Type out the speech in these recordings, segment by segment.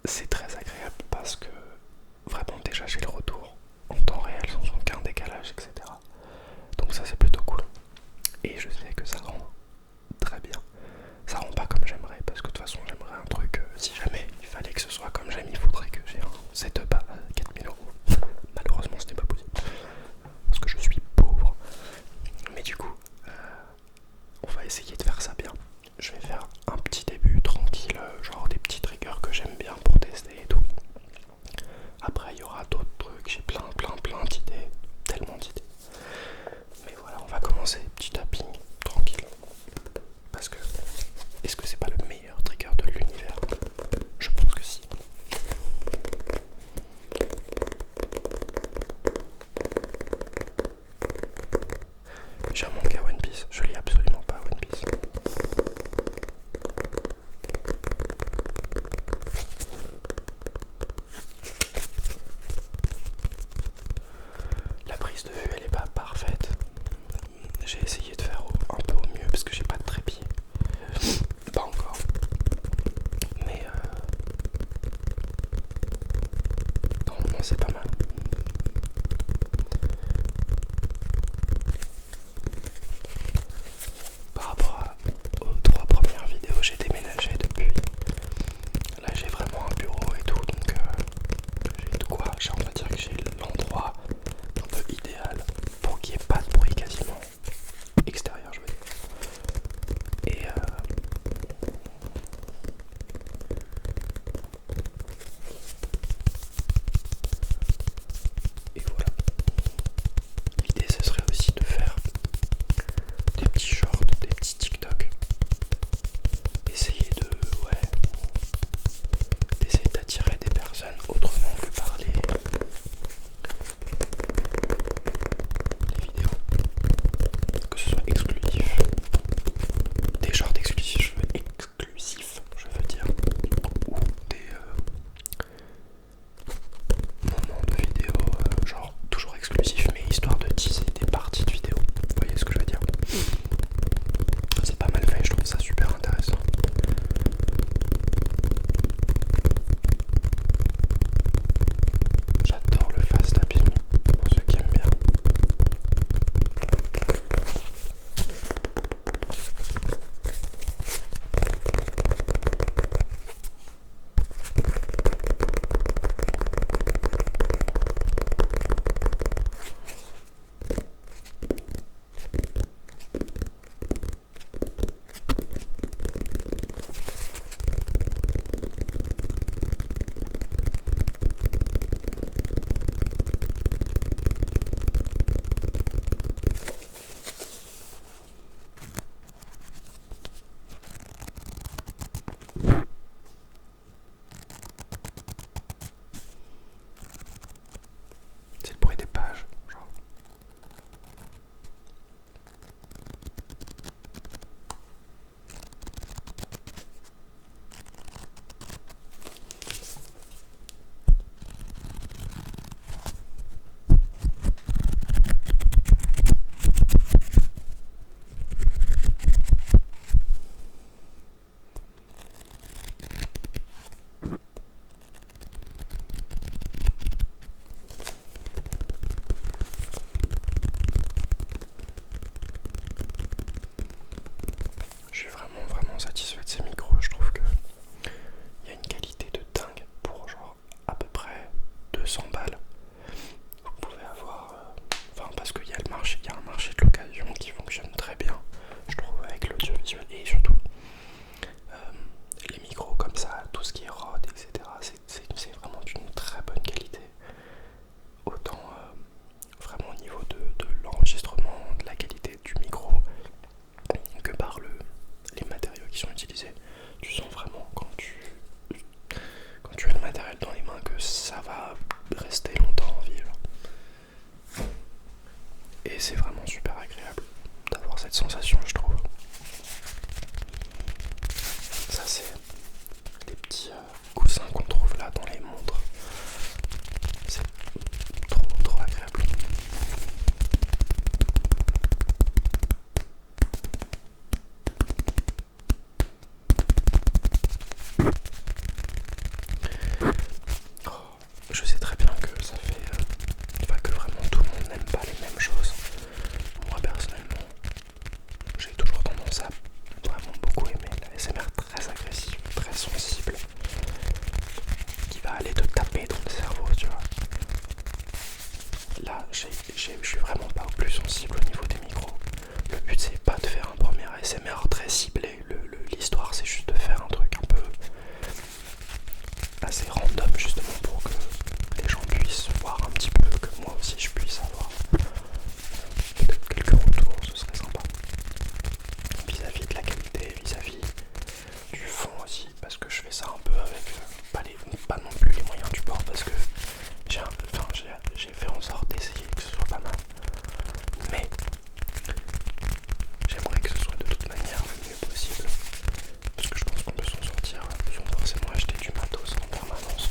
c'est très agréable parce que vraiment déjà j'ai le retour en temps réel sans aucun décalage, etc. Donc ça c'est plutôt cool. Et je sais que ça rend très bien. Ça rend pas comme j'aimerais parce que de toute façon j'aimerais un truc, si jamais il fallait que ce soit comme j'aime, il faudrait que j'ai un setup à 4000 euros. Malheureusement ce n'est pas possible parce que je suis pauvre. Mais du coup, on va essayer de faire ça bien. Je vais faire un petit début tranquille, genre des petits triggers que j'aime bien pour tester et tout. Après il y aura d'autres trucs, j'ai plein d'idées, tellement d'idées. Mais voilà, on va commencer petit tapping, tranquille. Parce que, est-ce que c'est pas le meilleur trigger de l'univers? Je pense que si. J'ai un manga One Piece, je lis absolument pas One Piece. La prise de vue elle est pas parfaite. J'ai essayé de faire un peu au mieux parce que j'ai pas de trépied. Pas encore. Mais normalement c'est pas mal. Par rapport aux 3 premières vidéos, j'ai déménagé depuis. Là j'ai vraiment un bureau et tout, donc j'ai de quoi. On va dire que j'ai l'endroit un peu idéal pour qu'il n'y ait pas de bruit quasiment extérieur, je veux dire. Et je suis vraiment pas au plus sensible au niveau des micros. Le but c'est pas de faire un premier ASMR très ciblé, l'histoire c'est juste de faire un truc un peu assez random justement pour que les gens puissent voir un petit peu, que moi aussi je puisse avoir peut-être quelques retours, ce serait sympa. Vis-à-vis de la qualité, vis-à-vis du fond aussi, parce que je fais ça un peu avec pas non plus les moyens du bord, parce que j'ai fait en sorte d'essayer que ce soit pas mal. Mais j'aimerais que ce soit de toute manière le mieux possible, parce que je pense qu'on peut s'en sortir sans forcément acheter du matos en permanence.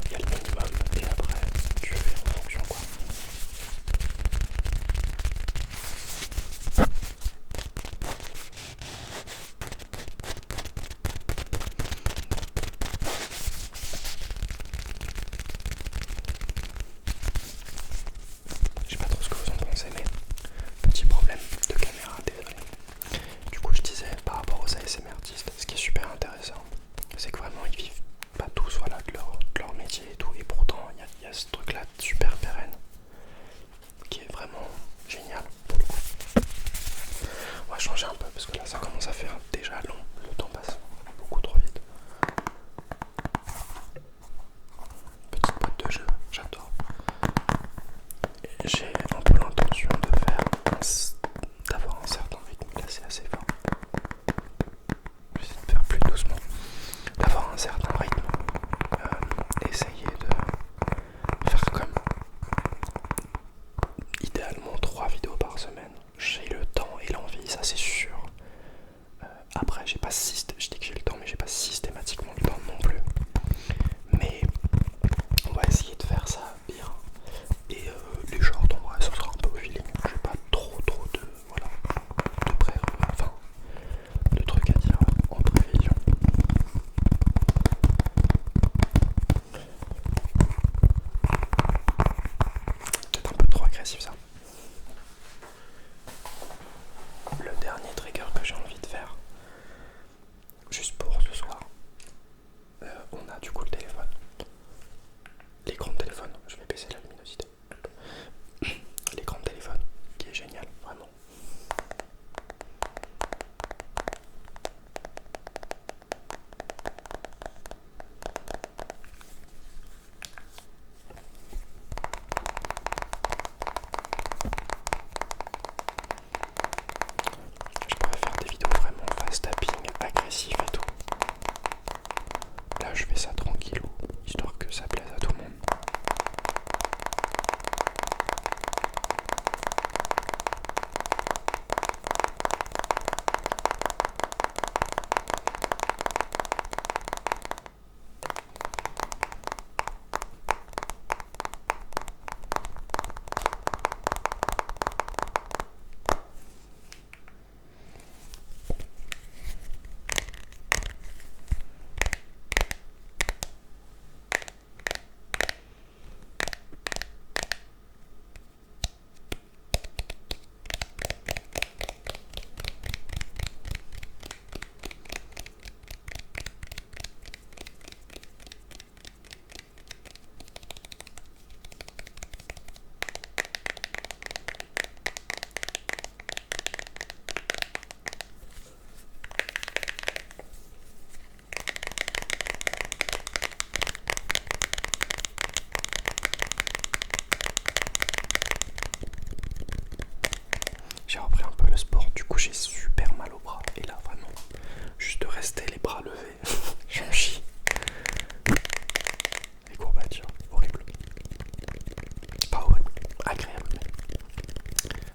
Il y a le minimum et après tu fais en fonction quoi. Je sais pas trop ce que vous en pensez, mais petit problème de caméra, désolé. Du coup je disais par rapport aux ASMR artistes, ce qui est super intéressant, c'est que vraiment ils vivent pas tous voilà, de leur métier et tout, et pourtant il y a ce truc là super pérenne qui est vraiment génial pour le coup. On va changer un peu parce que là ça commence à faire déjà long, le temps passe beaucoup trop vite. Petite boîte de jeu, j'adore. J'ai un peu l'intention d'avoir un certain rythme, là c'est assez fort. J'essaie de faire plus doucement, d'avoir un certain rythme, essayer de faire comme idéalement 3 vidéos par semaine. J'ai le temps et l'envie, ça c'est sûr. Après je dis que j'ai le temps mais j'ai pas systématiquement le temps non plus. Mais on va essayer de faire ça bien. Et les shorts en vrai ça sera un peu au feeling. J'ai pas trop de voilà de trucs à dire en prévision. Peut-être un peu trop agressif ça. Le dernier trigger que j'ai envie de faire, juste pour ce soir, on a du coup le téléphone. L'écran de téléphone, je vais baisser la luminosité. L'écran de téléphone, qui est génial, vraiment. Je pourrais faire des vidéos vraiment fast tapping, agressif et tout. Là je fais ça tranquillou, histoire que ça plaise à tout le monde. J'ai repris un peu le sport, du coup j'ai super mal au bras. Et là vraiment, juste de rester les bras levés, j'en chie. Les courbatures, horrible. Pas horrible, agréable,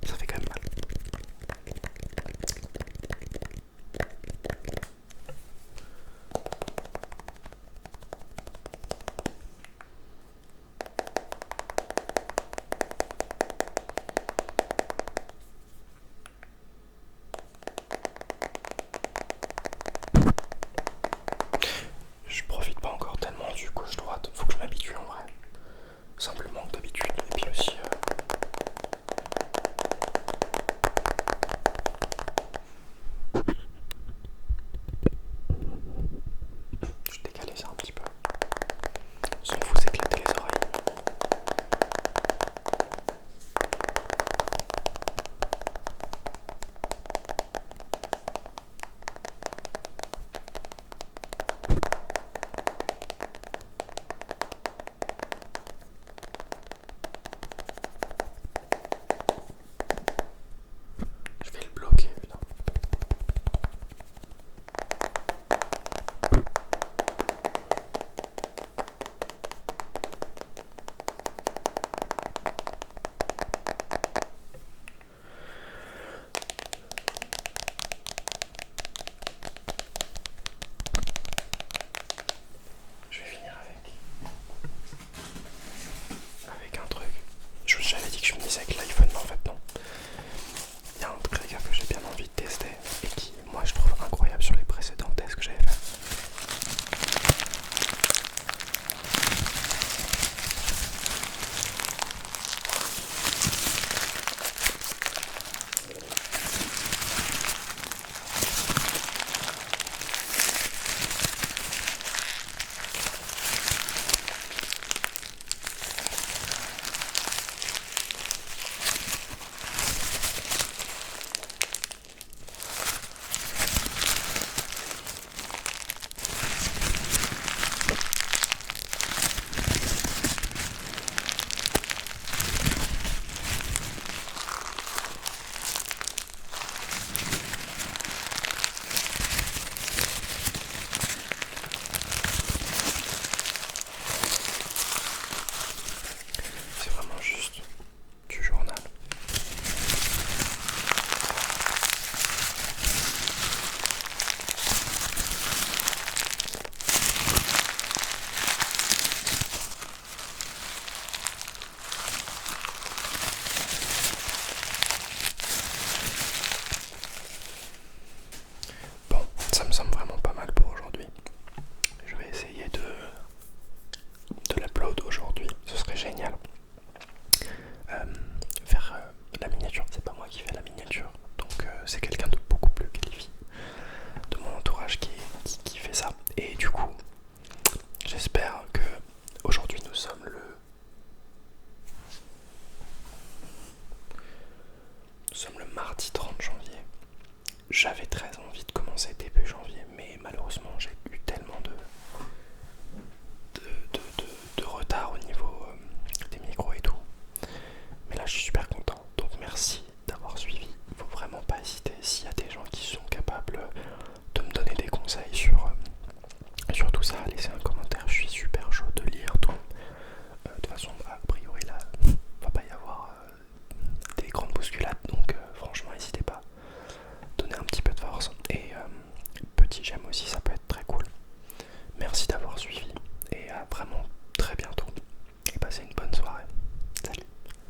mais ça fait quand même mal. Je profite pas encore tellement du gauche-droite, faut que je m'habitue en vrai. Simplement